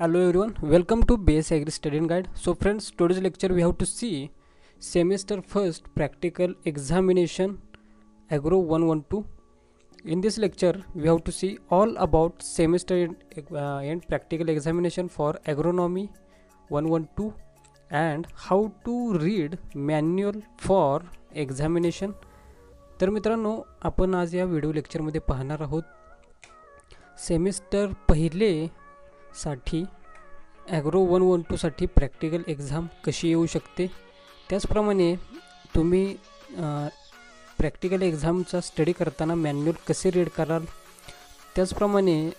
Hello everyone, welcome to Base Agri Study Guide. So friends, today's lecture we have to see semester first practical examination Agro 112. In this lecture we have to see all about semester end practical examination for agronomy 112 and how to read manual for examination. तर मित्रांनो, आपण आज या video लेक्चरमध्ये पाहणार आहोत semester पहिले साठी ॲग्रो 112 साठी प्रॅक्टिकल एक्झाम कशी येऊ शकते. त्याचप्रमाणे तुम्ही प्रॅक्टिकल एक्झामचा स्टडी करताना मॅन्युअल कसे रीड कराल. त्याचप्रमाणे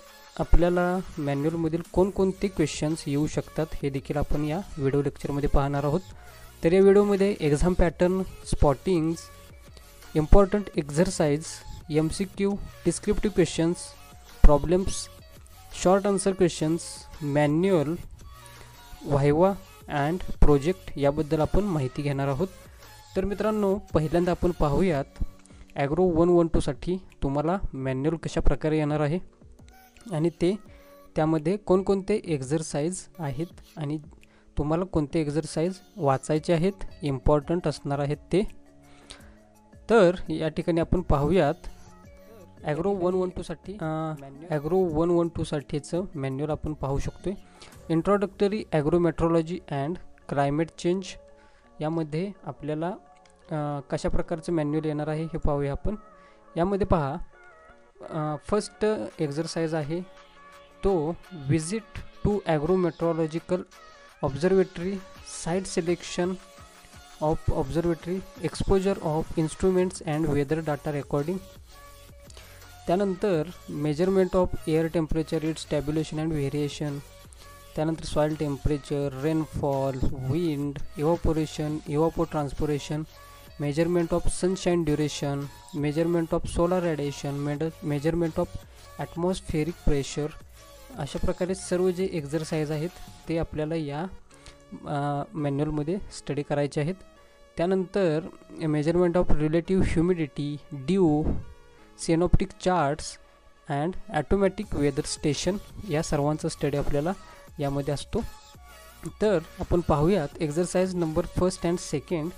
आपल्याला मॅन्युअलमधील कोणकोणते क्वेश्चन्स येऊ शकतात हे देखील आपण या व्हिडिओ लेक्चरमध्ये पाहणार आहोत. तर या व्हिडिओमध्ये exam pattern, spottings, important exercise, MCQ, descriptive questions, problems, short answer questions, manual, viva and project याबद्दल आपण माहिती घेणार आहोत. तर मित्रांनो, पहिल्यांदा आपण पाहूयात ॲग्रो 112 साठी तुम्हाला मॅन्युअल कशा प्रकारे येणार आहे आणि त्यामध्ये कोणकोणते एक्झरसाइज आहेत आणि तुम्हाला कोणते एक्झरसाइज वाचायचे आहेत, इम्पॉर्टंट असणार आहेत ते. तर या ठिकाणी आपण पाहूयात ॲग्रो 112 साठीचं मॅन्युअल आपण पाहू शकतोय. इंट्रोडक्टरी ॲग्रोमेट्रोलॉजी अँड क्लायमेट चेंज यामध्ये आपल्याला कशा प्रकारचं मॅन्युअल येणार आहे हे पाहूया आपण. यामध्ये पहा, फर्स्ट एक्झरसाइज आहे तो visit to agrometeorological observatory, site selection of observatory, exposure of instruments and weather data recording. त्यानंतर measurement of air temperature, its tabulation and variation. त्यानंतर soil temperature, rainfall, wind, evaporation, transpiration, measurement of sunshine duration, measurement of solar radiation, measurement of atmospheric pressure. अशा प्रकारे सर्व जे exercise आहेत ते आपल्याला या मॅन्युअलमध्ये स्टडी करायचे आहेत. त्यानंतर measurement of relative humidity, dew, synoptic charts and automatic weather station या सर्वांचा स्टडी आपल्याला यामध्ये असतो. तर आपण पाहूयात exercise number first and second.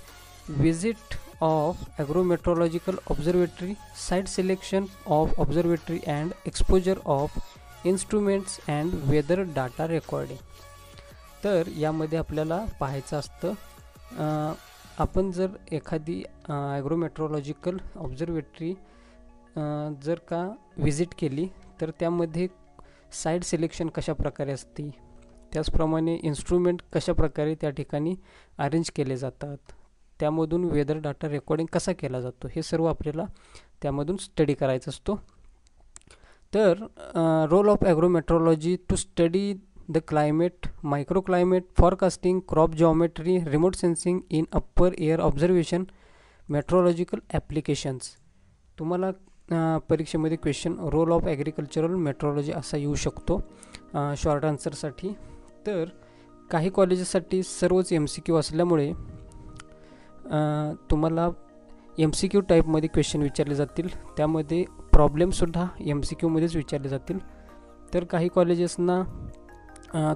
Visit of agrometeorological observatory, site selection of observatory and exposure of instruments and weather data recording. तर यामध्ये आपल्याला पाहायचं असतं, आपण जर एखादी ॲग्रोमेट्रोलॉजिकल ऑब्झर्वेटरी जर का विजिट केली तर त्यामध्ये साईट सिलेक्शन कशा प्रकारे असते, त्याचप्रमाणे इन्स्ट्रुमेंट कशा प्रकारे त्या ठिकाणी अरेंज केले जातात, त्यामधून वेदर डाटा रेकॉर्डिंग कसा केला जातो, हे सर्व आपल्याला त्यामधून स्टडी करायचं असतो. तर role of agrometeorology to study the climate, micro climate, forecasting, crop geometry, remote sensing in upper air observation, meteorological applications. तुम्हाला परीक्षेमध्ये question role of agricultural meteorology असा येऊ शकतो शॉर्ट आन्सरसाठी. तर काही कॉलेजेससाठी सर्वच MCQ असल्यामुळे तुम्हाला MCQ टाईपमध्ये क्वेश्चन विचारले जातील, त्यामध्ये प्रॉब्लेमसुद्धा MCQमध्येच विचारले जातील. तर काही कॉलेजेसना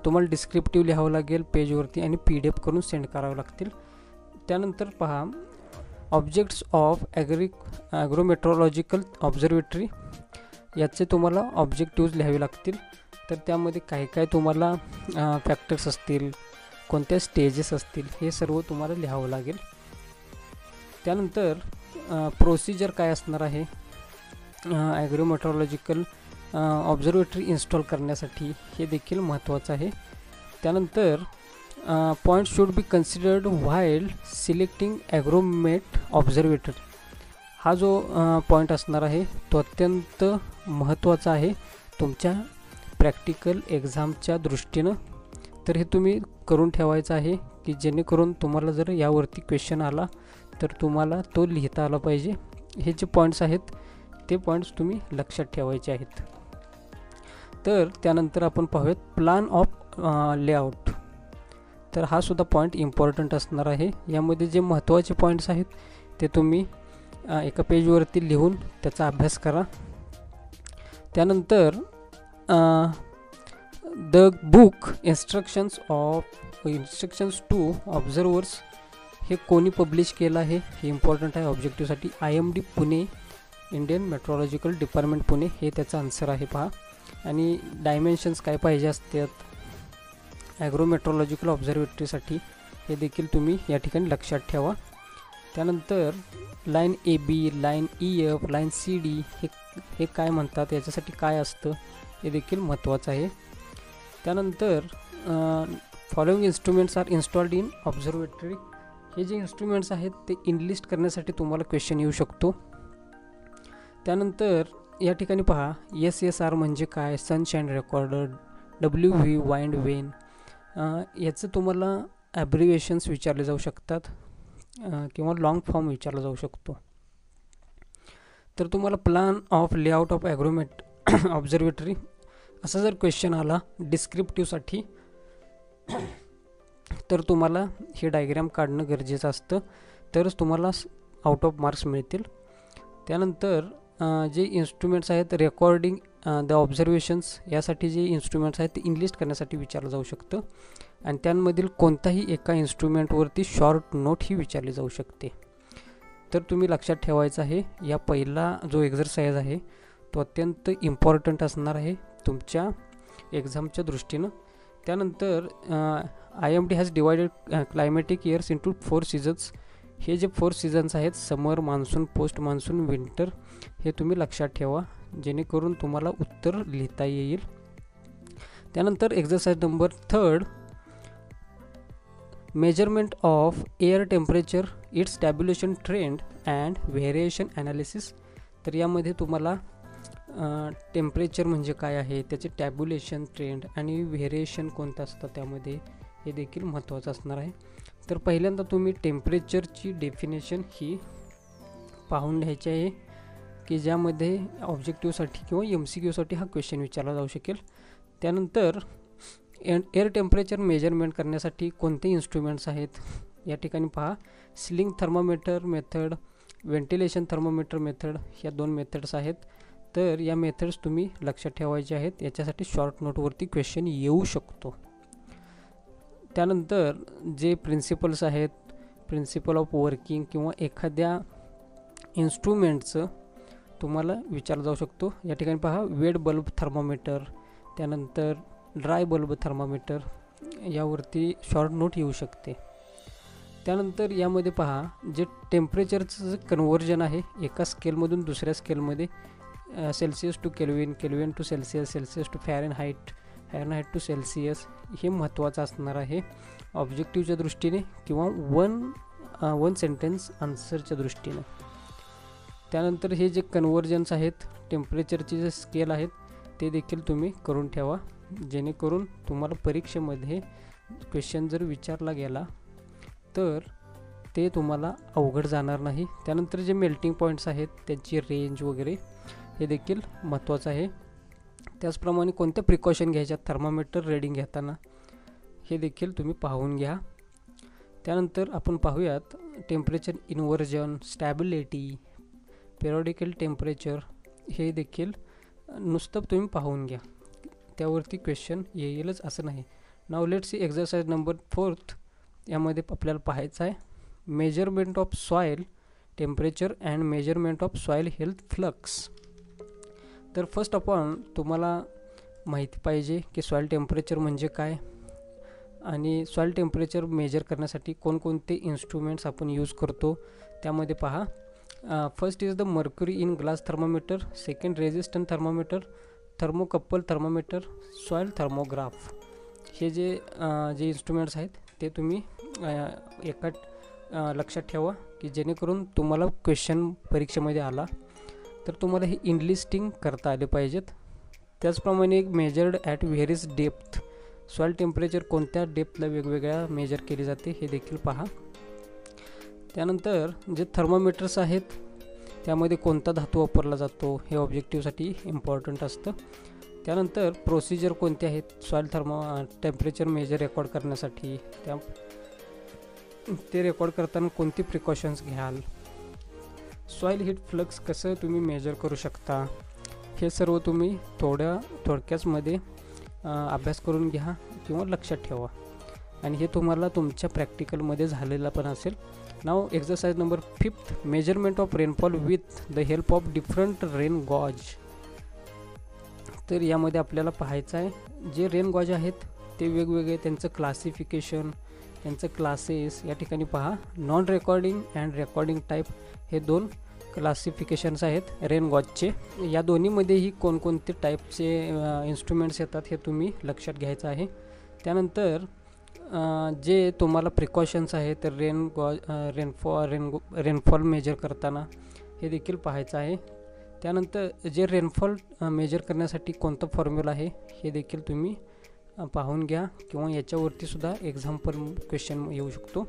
तुम्हाला डिस्क्रिप्टिव्ह लिहावं लागेल पेजवरती आणि PDF करून सेंड करावं लागतील. त्यानंतर पहा, ऑब्जेक्ट्स ऑफ ॲग्रोमेट्रोलॉजिकल ऑब्झर्वेटरी याचे तुम्हाला ऑब्जेक्टिव्ज लिहावे लागतील. तर त्यामध्ये काय काय तुम्हाला फॅक्टर्स असतील, कोणत्या स्टेजेस असतील, हे सर्व तुम्हाला लिहावं लागेल. त्यानंतर प्रोसिजर काय असणार आहे ॲग्रोमेट्रोलॉजिकल ऑब्झर्वेटरी इन्स्टॉल करण्यासाठी, हे देखील महत्त्वाचं आहे. त्यानंतर point should be considered while selecting agromet observatory. हा जो पॉईंट असणार आहे तो अत्यंत महत्त्वाचा आहे तुमच्या प्रॅक्टिकल एक्झामच्या दृष्टीनं. तर हे तुम्ही करून ठेवायचं आहे की जेणेकरून तुम्हाला जर यावरती क्वेश्चन आला तर तुम्हाला तो लिहिता आला पाहिजे. हे जे पॉईंट्स आहेत ते पॉईंट्स तुम्ही लक्षात ठेवायचे आहेत. तर त्यानंतर आपण पाहूयात प्लॅन ऑफ लेआउट. तर हा सुद्धा पॉईंट इम्पॉर्टंट असणार आहे. यामध्ये जे महत्त्वाचे पॉईंट्स आहेत ते तुम्ही एका पेजवरती लिहून त्याचा अभ्यास करा. त्यानंतर the book instructions to observers हे कोणी पब्लिश केलं आहे हे इम्पॉर्टंट आहे ऑब्जेक्टिव्हसाठी. IMD Pune, Indian meteorological department Pune, हे त्याचा आन्सर आहे पहा. आणि डायमेन्शन्स काय पाहिजे असतात ॲग्रोमेट्रोलॉजिकल ऑब्झर्वेटरीसाठी हे देखील तुम्ही या ठिकाणी लक्षात ठेवा. त्यानंतर line AB, line EF, line CD हे काय म्हणतात, याच्यासाठी काय असतं हे देखील महत्त्वाचं आहे. त्यानंतर following instruments are installed in observatory, हे जे इन्स्ट्रुमेंट्स आहेत ते इनलिस्ट करण्यासाठी तुम्हाला क्वेश्चन येऊ शकतो. त्यानंतर या ठिकाणी पहा SSR म्हणजे काय, sunshine recorder, WV wind Wien, याचं तुम्हाला ॲब्रिव्हिएशन्स विचारले जाऊ शकतात किंवा लॉंग फॉर्म विचारला जाऊ शकतो. तर तुम्हाला plan of layout of observatory असा जर क्वेश्चन आला डिस्क्रिप्टिव्हसाठी तर तुम्हाला हे डायग्राम काढणं गरजेचं असतं, तरच तुम्हाला आउट ऑफ मार्क्स मिळतील. त्यानंतर जे इन्स्ट्रुमेंट्स आहेत रेकॉर्डिंग द ऑब्झर्वेशन्स, यासाठी जे इन्स्ट्रुमेंट्स आहेत ते इनलिस्ट करण्यासाठी विचारलं जाऊ शकतं. आणि त्यांमधील कोणताही एका इन्स्ट्रुमेंटवरती शॉर्ट नोट ही विचारली जाऊ शकते. तर तुम्ही लक्षात ठेवायचं आहे, या पहिला जो एक्झरसाइज आहे तो अत्यंत इम्पॉर्टंट असणार आहे तुमच्या एक्झामच्या दृष्टीनं. त्यानंतर IMD has divided climatic years into 4 seasons, हे जे 4 सीझन्स आहेत समर, मान्सून, पोस्ट मान्सून, विंटर, हे तुम्ही लक्षात ठेवा जेणेकरून तुम्हाला उत्तर लिहिता येईल. त्यानंतर exercise number 3, measurement of air temperature, its tabulation trend and variation analysis. तर यामध्ये तुम्हाला टेम्परेचर म्हणजे काय आहे, त्याचे टॅब्युलेशन, ट्रेंड आणि व्हेरिएशन कोणतं असतं त्यामध्ये, हे देखील महत्त्वाचं असणार आहे. तर पहिल्यांदा तुम्ही टेम्परेचरची डेफिनेशन ही पाहून घ्यायची आहे की ज्यामध्ये ऑब्जेक्टिव्हसाठी किंवा MCQसाठी हा क्वेश्चन विचारला जाऊ शकेल. त्यानंतर एअर टेम्परेचर मेजरमेंट करण्यासाठी कोणते इन्स्ट्रुमेंट्स आहेत, या ठिकाणी पहा sling thermometer method, ventilation thermometer method, ह्या 2 मेथड्स आहेत. तर या मेथड्स तुम्ही लक्षात ठेवायचे आहेत, याच्यासाठी शॉर्ट नोटवरती क्वेश्चन येऊ शकतो. त्यानंतर जे प्रिन्सिपल्स आहेत, प्रिन्सिपल ऑफ वर्किंग किंवा एखाद्या इन्स्ट्रुमेंटचं तुम्हाला विचारला जाऊ शकतो. या ठिकाणी पहा वेट बल्ब थर्मामीटर, त्यानंतर ड्राय बल्ब थर्मामीटर, यावरती शॉर्ट नोट येऊ शकते. त्यानंतर यामध्ये पहा जे टेम्परेचरचं जे कन्व्हर्जन आहे एका स्केलमधून दुसऱ्या स्केलमध्ये, Celsius to Kelvin, Kelvin to Celsius, Celsius to Fahrenheit, Fahrenheit to Celsius, हे महत्त्वाचं असणार आहे ऑब्जेक्टिव्हच्या दृष्टीने किंवा वन सेंटेन्स आन्सरच्या दृष्टीने. त्यानंतर हे जे कन्व्हर्जन्स आहेत टेम्परेचरचे जे स्केल आहेत ते देखील तुम्ही करून ठेवा जेणेकरून तुम्हाला परीक्षेमध्ये क्वेश्चन जर विचारला गेला तर ते तुम्हाला अवघड जाणार नाही. त्यानंतर जे मेल्टिंग पॉईंट्स आहेत त्यांची रेंज वगैरे हे देखील महत्त्वाचं आहे. त्याचप्रमाणे कोणत्या प्रिकॉशन घ्यायच्या थर्मामीटर रीडिंग घेताना हे देखील तुम्ही पाहून घ्या. त्यानंतर आपण पाहूयात टेम्परेचर इन्व्हर्जन, स्टॅबिलिटी, पेरियडिकल टेम्परेचर, हे देखील नुसतं तुम्ही पाहून घ्या, त्यावरती क्वेश्चन येईलच असं नाही. नाव लेट्स सी एक्झरसाइज नंबर 4. यामध्ये आपल्याला पाहायचं आहे measurement of soil temperature and measurement of soil health flux. तर फर्स्ट आपण तुम्हाला माहिती पाहिजे की सॉईल टेम्परेचर म्हणजे काय आणि सॉईल टेम्परेचर मेजर करण्यासाठी कोणकोणते इन्स्ट्रुमेंट्स आपण यूज करतो. त्यामध्ये पहा first is the mercury in glass thermometer, second resistant thermometer, thermocouple thermometer, soil thermograph. हे जे इन्स्ट्रुमेंट्स आहेत ते तुम्ही लक्षात ठेवा की जेणेकरून तुम्हाला क्वेश्चन परीक्षेमध्ये आला तर तुम्हाला हे इनलिस्टिंग करता आले पाहिजेत. त्याचप्रमाणे एक measured at various depth, soil temperature कोणत्या डेप्थला वेगवेगळ्या मेजर केली जाते हे देखील पहा. त्यानंतर जे थर्मामीटर्स आहेत त्यामध्ये कोणता धातू वापरला जातो हे ऑब्जेक्टिव्हसाठी इम्पॉर्टंट असतं. त्यानंतर प्रोसिजर कोणते आहेत सॉईल टेम्परेचर मेजर रेकॉर्ड करण्यासाठी, ते रेकॉर्ड करताना कोणती प्रिकॉशन्स घ्याल, सॉईल हीट फ्लक्स कसं तुम्ही मेजर करू शकता, हे सर्व तुम्ही थोडक्याचमध्ये अभ्यास करून घ्या किंवा लक्षात ठेवा आणि हे तुम्हाला तुमच्या प्रॅक्टिकलमध्ये झालेलं पण असेल. नाव exercise number 5, measurement of rainfall with the help of different rain gauge. तर यामध्ये आपल्याला पाहायचं आहे जे रेन गॉज आहेत ते वेगवेगळे, त्यांचं क्लासिफिकेशन, त्यांचं क्लासेस या ठिकाणी पहा. Non recording and recording type हे 2 क्लासिफिकेशन्स आहेत रेन गॉजचे. या दोन्हीमध्येही कोणकोणते टाईपचे इन्स्ट्रुमेंट्स येतात हे तुम्ही लक्षात घ्यायचं आहे. त्यानंतर जे तुम्हाला प्रिकॉशन्स आहेत रेनफॉल मेजर करताना हे देखील पाहायचं आहे. त्यानंतर जे रेनफॉल मेजर करण्यासाठी कोणतं फॉर्म्युला आहे हे देखील तुम्ही पाहून घ्या किंवा याच्यावरतीसुद्धा एक्झाम्पल क्वेश्चन येऊ शकतो.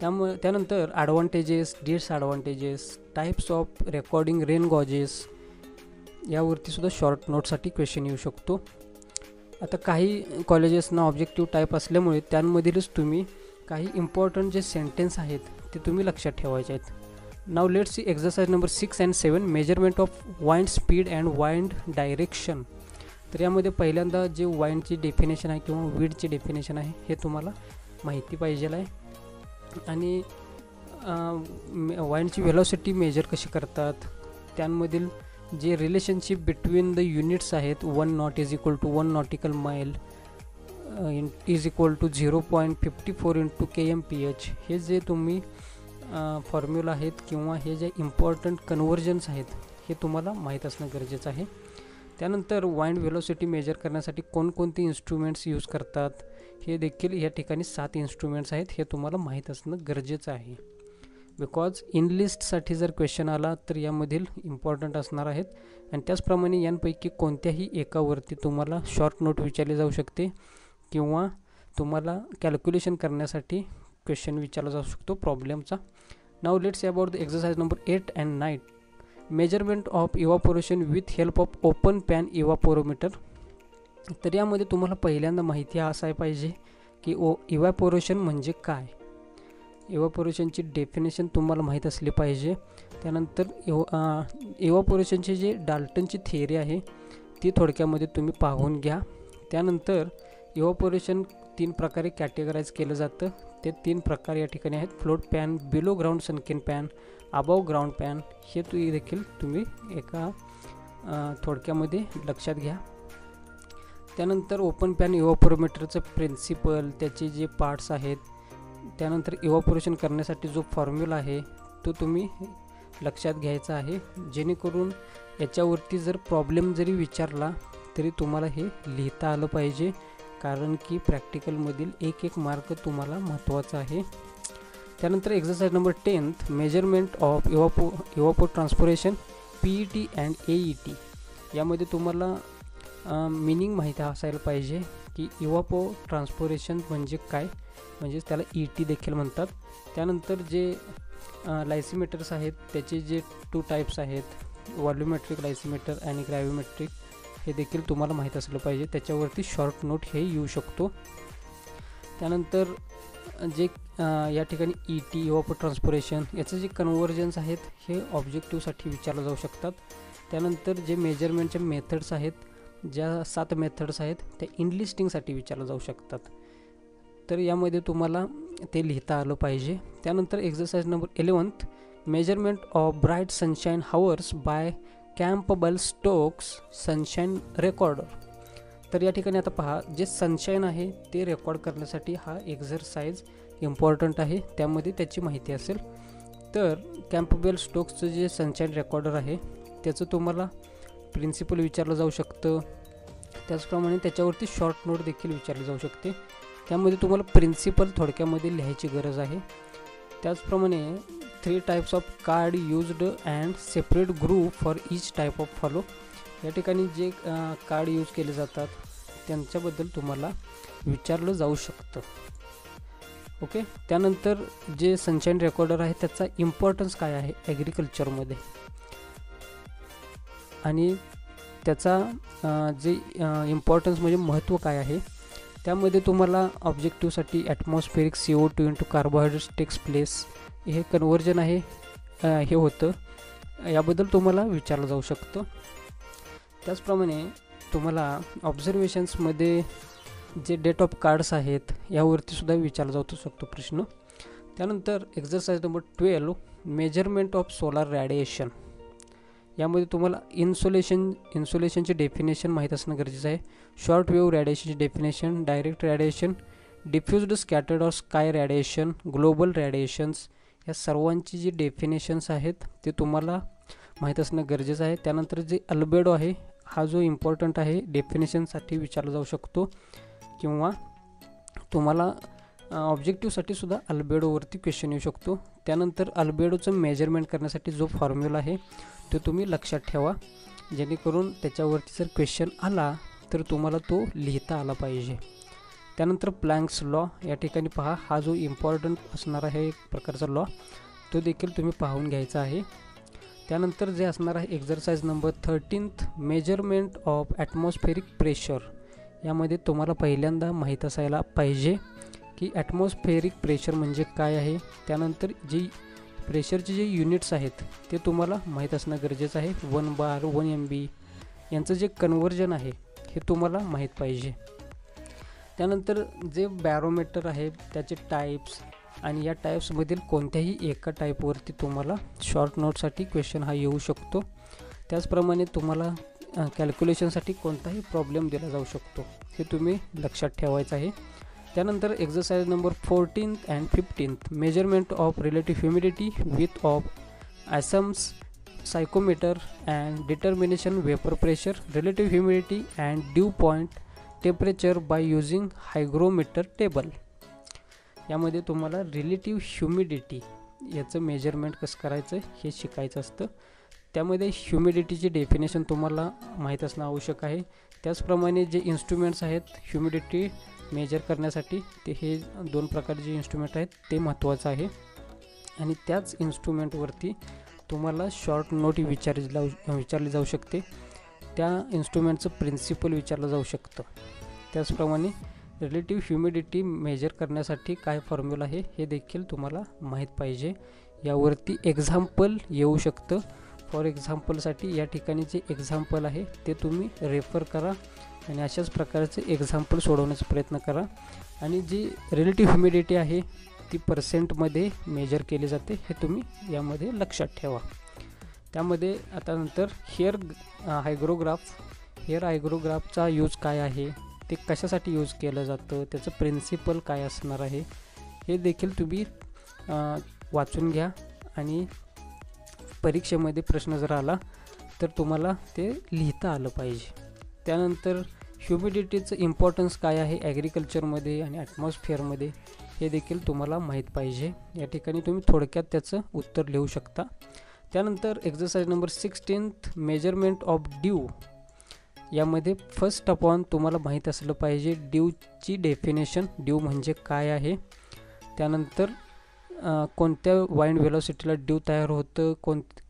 त्यानंतर advantages, disadvantages, types of recording rain gauges यावरतीसुद्धा शॉर्ट नोटसाठी क्वेश्चन येऊ शकतो. आता काही कॉलेजेसना ऑब्जेक्टिव्ह टाईप असल्यामुळे त्यांमधीलच तुम्ही काही इम्पॉर्टंट जे सेंटेन्स आहेत ते तुम्ही लक्षात ठेवायचे आहेत. नाव let's C exercise number 6 and 7, measurement of wind speed and wind direction. तर यामध्ये पहिल्यांदा जे वाइंडची डेफिनेशन आहे किंवा विडची डेफिनेशन आहे हे तुम्हाला माहिती पाहिजे आहे. आणि वाइंडची व्हेलॉसिटी मेजर कशी करतात, त्यांमधील जे रिलेशनशिप बिटवीन द युनिट्स आहेत, 1 knot is equal to 1 nautical mile is equal to 0.54 into kmph, हे जे तुम्ही फॉर्म्युला आहेत किंवा हे जे इम्पॉर्टंट कन्व्हर्जन्स आहेत हे तुम्हाला माहीत असणं गरजेचं आहे. त्यानंतर वाइंड व्हेलॉसिटी मेजर करण्यासाठी कोणकोणते इन्स्ट्रुमेंट्स यूज करतात हे देखील या ठिकाणी 7 इन्स्ट्रुमेंट्स आहेत हे तुम्हाला माहीत असणं गरजेचं आहे. बिकॉज इन लिस्टसाठी जर क्वेश्चन आला तर यामधील इम्पॉर्टंट असणार आहेत. आणि त्याचप्रमाणे यांपैकी कोणत्याही एकावरती तुम्हाला शॉर्ट नोट विचारली जाऊ शकते किंवा तुम्हाला कॅल्क्युलेशन करण्यासाठी क्वेश्चन विचारला जाऊ शकतो प्रॉब्लेमचा. नाव let's see about the exercise number 8 and 9, measurement of evaporation with help of open pan evaporimeter. तर यामध्ये तुम्हाला पहिल्यांदा माहिती असायला पाहिजे की इव्हापोरेशन म्हणजे काय. इव्हापोरेशनची डेफिनेशन तुम्हाला माहीत असली पाहिजे. त्यानंतर इव्हापोरेशनची जे डाल्टनची थिअरी आहे ती थोडक्यामध्ये तुम्ही पाहून घ्या. त्यानंतर इव्हापोरेशन 3 प्रकारे कॅटेगराईज केलं जातं. ते 3 प्रकार या ठिकाणी आहेत: float pan, below ground सनकेन pan, above ground pan. हे देखील तुम्ही एका थोडक्यामध्ये लक्षात घ्या. त्यानंतर ओपन पॅन इव्हापोरोमीटरचं प्रिन्सिपल, त्याचे जे पार्ट्स आहेत, त्यानंतर इव्हापोरेशन करण्यासाठी जो फॉर्म्युला आहे तो तुम्ही लक्षात घ्यायचा आहे, जेणेकरून याच्यावरती जर प्रॉब्लेम जरी विचारला तरी तुम्हाला हे लिहिता आलं पाहिजे, कारण की प्रॅक्टिकलमधील एक मार्क तुम्हाला महत्त्वाचा आहे. त्यानंतर exercise number 10, measurement of evapotranspiration PET and AET. यामध्ये तुम्हाला मिनिंग माहिती असायला पाहिजे की इव्हापो ट्रान्सपोरेशन म्हणजे काय, म्हणजेच त्याला ET देखील म्हणतात. त्यानंतर जे लायसीमीटर्स आहेत त्याचे जे 2 टाईप्स आहेत, व्हॉल्युमेट्रिक लायसीमीटर आणि ग्रॅव्हिमेट्रिक, हे देखील तुम्हाला माहीत असलं पाहिजे. त्याच्यावरती शॉर्ट नोट हे येऊ शकतो. त्यानंतर जे या ठिकाणी ET इव्हापो ट्रान्सपोरेशन याचं जे कन्व्हर्जन्स आहेत हे ऑब्जेक्टिव्हसाठी विचारलं जाऊ शकतात. त्यानंतर जे मेजरमेंटचे मेथड्स आहेत, ज्या 7 मेथड्स आहेत त्या इनलिस्टिंगसाठी विचारलं जाऊ शकतात. तर यामध्ये तुम्हाला ते लिहिता आलं पाहिजे. त्यानंतर exercise number 11, measurement of bright sunshine hours by Campbell Stokes sunshine recorder. तर या ठिकाणी आता पहा, जे सनशाईन आहे ते रेकॉर्ड करण्यासाठी हा एक्सरसाइज इम्पॉर्टंट आहे, त्यामध्ये त्याची माहिती असेल. तर कॅम्पबल स्टोक्सचं जे सनशाईन रेकॉर्डर आहे त्याचं तुम्हाला प्रिन्सिपल विचारलं जाऊ शकतं. त्याचप्रमाणे त्याच्यावरती शॉर्ट नोट देखील विचारली जाऊ शकते. त्यामध्ये तुम्हाला प्रिन्सिपल थोडक्यामध्ये लिहायची गरज आहे. त्याचप्रमाणे 3 types of card used and separate group for each type of follow. या ठिकाणी जे कार्ड यूज केले जातात त्यांच्याबद्दल तुम्हाला विचारलं जाऊ शकतं. ओके. त्यानंतर जे सनशाईन रेकॉर्डर आहे त्याचा इम्पॉर्टन्स काय आहे ॲग्रिकल्चरमध्ये, आणि त्याचा जे इम्पॉर्टन्स म्हणजे महत्त्व काय आहे, त्यामध्ये तुम्हाला ऑब्जेक्टिव्हसाठी atmospheric CO2 into carbohydrates takes place, हे कन्व्हर्जन आहे हे होतं, याबद्दल तुम्हाला विचारलं जाऊ शकतं. त्याचप्रमाणे तुम्हाला ऑब्झर्वेशन्समध्ये जे डेट ऑफ कार्ड्स आहेत यावरती सुद्धा विचारला जाऊ शकतो प्रश्न. त्यानंतर exercise number 12 measurement of solar radiation. यामध्ये तुम्हाला इन्सोलेशनची डेफिनेशन माहीत असणं गरजेचं आहे. शॉर्ट वेव्ह रॅडिएशनची definition, direct radiation, diffused scattered or sky radiation, global radiations, या सर्वांची जी डेफिनेशन्स आहेत ते तुम्हाला माहीत असणं गरजेचं आहे. त्यानंतर जे अल्बेडो आहे हा जो इम्पॉर्टंट आहे डेफिनेशनसाठी विचारला जाऊ शकतो किंवा तुम्हाला ऑब्जेक्टिव्हसाठी सुद्धा अल्बेडोवरती क्वेश्चन येऊ शकतो. त्यानंतर अल्बेडोचं मेजरमेंट करण्यासाठी जो फॉर्म्युला आहे तो तुम्ही लक्षात ठेवा, जेणेकरून त्याच्यावरती जर क्वेश्चन आला तर तुम्हाला तो लिहिता आला पाहिजे. त्यानंतर प्लँक्स लॉ या ठिकाणी पहा, हा जो इम्पॉर्टंट असणार आहे एक प्रकारचा लॉ तो देखील तुम्ही पाहून घ्यायचा आहे. त्यानंतर जे असणार आहे exercise number 13 measurement of atmospheric pressure. यामध्ये तुम्हाला पहिल्यांदा माहीत असायला पाहिजे की ॲटमॉस्फेरिक प्रेशर म्हणजे काय आहे. त्यानंतर जी प्रेशरचे जे युनिट्स आहेत ते तुम्हाला माहीत असणं गरजेचं आहे. 1 बार 1 MB यांचं जे कन्व्हर्जन आहे हे तुम्हाला माहीत पाहिजे. त्यानंतर जे बॅरोमीटर आहे त्याचे टाईप्स आणि या टाईप्समधील कोणत्याही एका टाईपवरती तुम्हाला शॉर्ट नोटसाठी क्वेश्चन हा येऊ शकतो. त्याचप्रमाणे तुम्हाला कॅल्क्युलेशनसाठी कोणताही प्रॉब्लेम दिला जाऊ शकतो, हे तुम्ही लक्षात ठेवायचं आहे. त्यानंतर exercise number 14 and 15 measurement of relative humidity with of Assmann's psychrometer and determination vapour pressure, relative humidity and dew point temperature by using hygrometer table. यामध्ये तुम्हाला रिलेटिव्ह ह्युमिडिटी याचं मेजरमेंट कसं करायचं हे शिकायचं असतं. त्यामध्ये ह्युमिडिटीची डेफिनेशन तुम्हाला माहीत असणं आवश्यक आहे. त्याचप्रमाणे जे इन्स्ट्रुमेंट्स आहेत ह्युमिडिटी मेजर करण्यासाठी ते हे 2 प्रकारचे इन्स्ट्रुमेंट आहेत ते महत्त्वाचं आहे. आणि त्याच इन्स्ट्रुमेंटवरती तुम्हाला शॉर्ट नोट विचारली जाऊ शकते. त्या इन्स्ट्रुमेंटचं प्रिन्सिपल विचारलं जाऊ शकतं. त्याचप्रमाणे रिलेटिव्ह ह्युमिडिटी मेजर करण्यासाठी काय फॉर्म्युला आहे हे देखील तुम्हाला माहीत पाहिजे. यावरती एक्झाम्पल येऊ शकतं. फॉर एक्झाम्पलसाठी या ठिकाणी जे एक्झाम्पल आहे ते तुम्ही रेफर करा आणि अशाच प्रकारचे एक्झाम्पल सोडवण्याचा प्रयत्न करा. आणि जी रिलेटिव्ह ह्युमिडिटी आहे ती पर्सेंटमध्ये मेजर केली जाते, हे तुम्ही यामध्ये लक्षात ठेवा. त्यामध्ये आता नंतर हेअर हायग्रोग्राफचा यूज काय आहे, ते कशासाठी यूज केलं जातं, त्याचं प्रिन्सिपल काय असणार आहे हे देखील तुम्ही वाचून घ्या. आणि परीक्षेमध्ये प्रश्न जर आला तर तुम्हाला ते लिहिता आलं पाहिजे. त्यानंतर ह्युमिडिटीचं इम्पॉर्टन्स काय आहे ॲग्रिकल्चरमध्ये आणि ॲटमॉस्फिअरमध्ये हे देखील तुम्हाला माहीत पाहिजे. या ठिकाणी तुम्ही थोडक्यात त्याचं उत्तर लिहू शकता. त्यानंतर exercise number 16 measurement of due. यामध्ये फर्स्ट अपॉन तुम्हाला माहीत असलं पाहिजे ड्यूची डेफिनेशन, ड्यू म्हणजे काय आहे. त्यानंतर कोणत्या वाइंड व्हेलॉसिटीला ड्यू तयार होतं,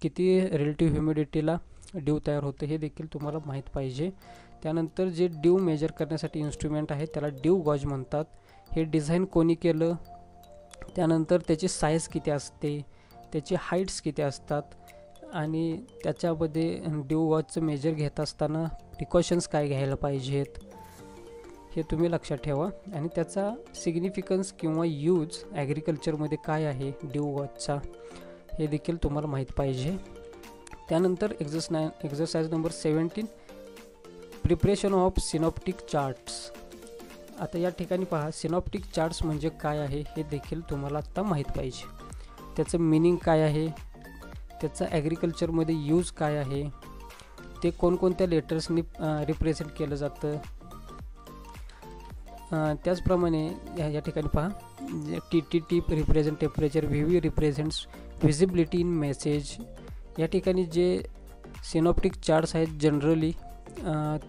किती रिलेटिव्ह ह्युमिडिटीला ड्यू तयार होतं हे देखील तुम्हाला माहीत पाहिजे. त्यानंतर जे ड्यू मेजर करण्यासाठी इन्स्ट्रुमेंट आहे त्याला ड्यू गॉज म्हणतात. हे डिझाईन कोणी केलं, त्यानंतर त्याची साईज किती असते, त्याची हाईट्स किती असतात आणि त्याच्यामध्ये ड्यू गॉजचं मेजर घेत असताना प्रिकॉशन्स काय घ्यायला पाहिजेत हे तुम्ही लक्षात ठेवा. आणि त्याचा सिग्निफिकन्स किंवा यूज ॲग्रिकल्चरमध्ये काय आहे ड्यू गॉजचा हे देखील तुम्हाला माहीत पाहिजे. त्यानंतर exercise number 17 preparation of synoptic charts. आता या ठिकाणी पहा, सिनॉप्टिक चार्ट्स म्हणजे काय आहे हे देखील तुम्हाला आत्ता माहीत पाहिजे. त्याचं मिनिंग काय आहे, त्याचं ॲग्रिकल्चरमध्ये यूज काय आहे, ते कोणकोणत्या लेटर्सनी रिप्रेझेंट केलं जातं. त्याचप्रमाणे या ठिकाणी पहा, TTT represent temperature, VV represents visibility in message. या ठिकाणी जे सिनॉप्टिक चार्ट्स आहेत जनरली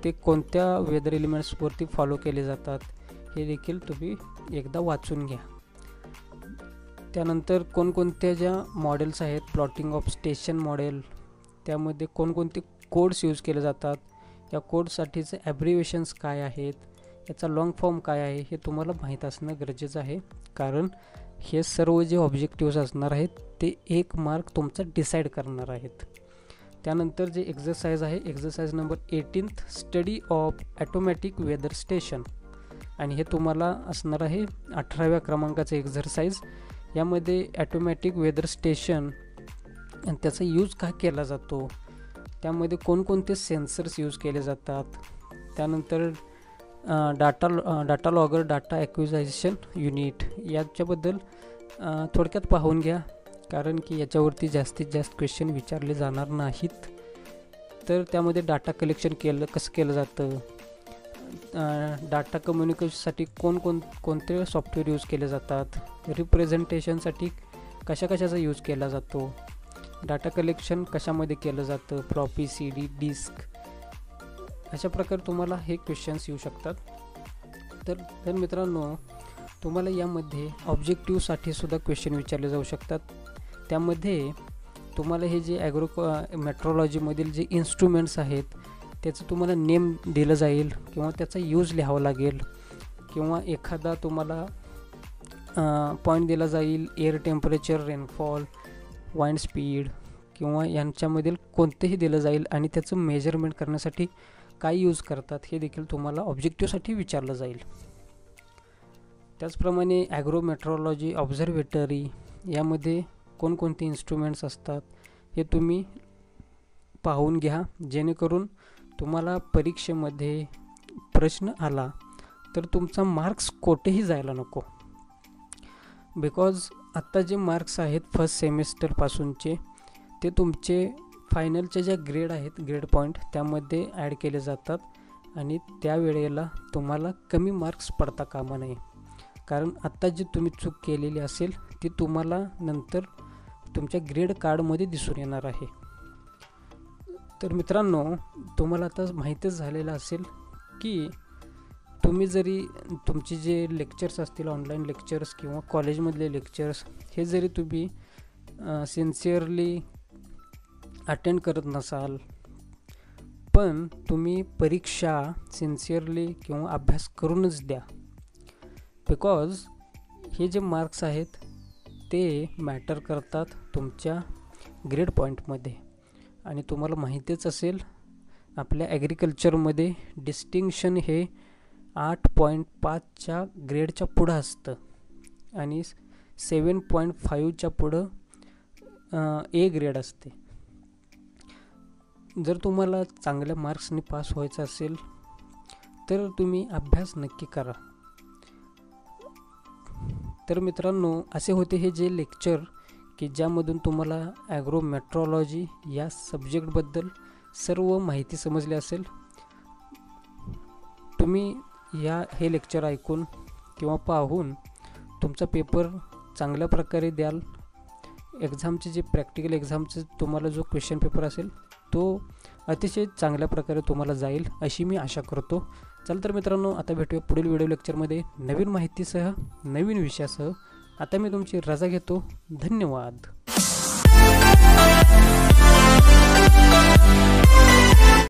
ते कोणत्या वेदर एलिमेंट्सवरती फॉलो केले जातात हे देखील तुम्ही एकदा वाचून घ्या. त्यानंतर कोणकोणत्या ज्या मॉडेल्स आहेत, प्लॉटिंग ऑफ स्टेशन मॉडेल, त्यामध्ये कोणकोणते कोड्स यूज केले जातात, या कोडसाठीचे ॲब्रिव्हिएशन्स काय आहेत, याचा लॉंग फॉर्म काय आहे हे तुम्हाला माहीत असणं गरजेचं आहे. कारण हे सर्व जे ऑब्जेक्टिव्स असणार आहेत ते 1 मार्क तुमचा डिसाईड करणार आहेत. त्यानंतर जे एक्झरसाइज आहे, exercise number 18th study of automatic weather station, आणि हे तुम्हाला असणार आहे 18व्या क्रमांकाचं एक्झरसाइज. यामध्ये ॲटोमॅटिक वेदर स्टेशन आणि त्याचा यूज का केला जातो, त्यामध्ये कोणकोणते सेन्सर्स यूज केले जातात, त्यानंतर data logger, data acquisition unit याच्याबद्दल थोडक्यात पाहून घ्या, कारण की याच्यावरती जास्तीत जास्त क्वेश्चन विचारले जाणार नाहीत. तर त्यामध्ये डाटा कलेक्शन कसं केलं जातं, डाटा कम्युनिकेशनसाठी कोणते सॉफ्टवेअर यूज केले जातात, रिप्रेझेंटेशनसाठी कशाचा यूज केला जातो, डाटा कलेक्शन कशामध्ये केलं जातं, फ्लॉपी, CD, डिस्क, अशा प्रकारे तुम्हाला हे क्वेश्चन्स येऊ शकतात. तर मित्रांनो, तुम्हाला यामध्ये ऑब्जेक्टिव्हसाठी सुद्धा क्वेश्चन विचारले जाऊ शकतात. त्यामध्ये तुम्हाला हे जे मेट्रोलॉजीमधील जे इन्स्ट्रुमेंट्स आहेत त्याचं तुम्हाला नेम दिलं जाईल, किंवा त्याचा यूज लिहावा लागेल, किंवा एखादा तुम्हाला पॉईंट दिला जाईल, air temperature, rainfall, wind speed किंवा यांच्यामधील कोणतेही दिलं जाईल, आणि त्याचं मेजरमेंट करण्यासाठी काय यूज करतात हे देखील तुम्हाला ऑब्जेक्टिव्हसाठी विचारलं जाईल. त्याचप्रमाणे ॲग्रोमेट्रोलॉजी ऑब्झर्वेटरी यामध्ये कोणकोणते इन्स्ट्रुमेंट्स असतात हे तुम्ही पाहून घ्या, जेणेकरून तुम्हाला परीक्षेमध्ये प्रश्न आला तर तुमचा मार्क्स कोठेही जायला नको. बिकॉज आत्ता जे मार्क्स आहेत फर्स्ट सेमिस्टरपासूनचे ते तुमचे फायनलचे ज्या ग्रेड आहेत, ग्रेड पॉईंट, त्यामध्ये ॲड केले जातात, आणि त्यावेळेला तुम्हाला कमी मार्क्स पडता कामा नये, कारण आत्ता जी तुम्ही चूक केलेली असेल ती तुम्हाला नंतर तुमच्या ग्रेड कार्डमध्ये दिसून येणार आहे. तर मित्रांनो, तुम्हाला आता माहीतच झालेलं असेल की तुम्ही जरी तुमचे जे लेक्चर्स असतील, ऑनलाईन लेक्चर्स किंवा कॉलेजमधले लेक्चर्स, हे जरी तुम्ही सिन्सिअरली अटेंड करत नसाल, पण तुम्ही परीक्षा सिन्सिअरली किंवा अभ्यास करूनच द्या. बिकॉज हे जे मार्क्स आहेत ते मॅटर करतात तुमच्या ग्रेड पॉईंटमध्ये, आणि तुम्हाला माहितीच असेल आपल्या ॲग्रिकल्चरमध्ये डिस्टिंक्शन हे 8.5च्या ग्रेडच्या पुढं असतं, आणि 7.5च्या पुढं A ग्रेड असते. जर तुम्हाला चांगल्या मार्क्सनी पास व्हायचं असेल तर तुम्ही अभ्यास नक्की करा. तर मित्रांनो, असे होते हे जे लेक्चर की ज्यामधून तुम्हाला ॲग्रोमेट्रोलॉजी या सब्जेक्टबद्दल सर्व माहिती समजली असेल. तुम्ही हे लेक्चर ऐकून किंवा पाहून तुमचा पेपर चांगल्या प्रकारे द्याल. एक्झामचे जे प्रॅक्टिकल एक्झामचे तुम्हाला जो क्वेश्चन पेपर असेल तो अतिशय चांगल्या प्रकारे तुम्हाला जाईल अशी मी आशा करतो. चला तर मित्रांनो, आता भेटूया पुढील व्हिडिओ लेक्चरमध्ये नवीन माहितीसह, नवीन विषयासह. आता मी तुमची रजा घेतो. धन्यवाद.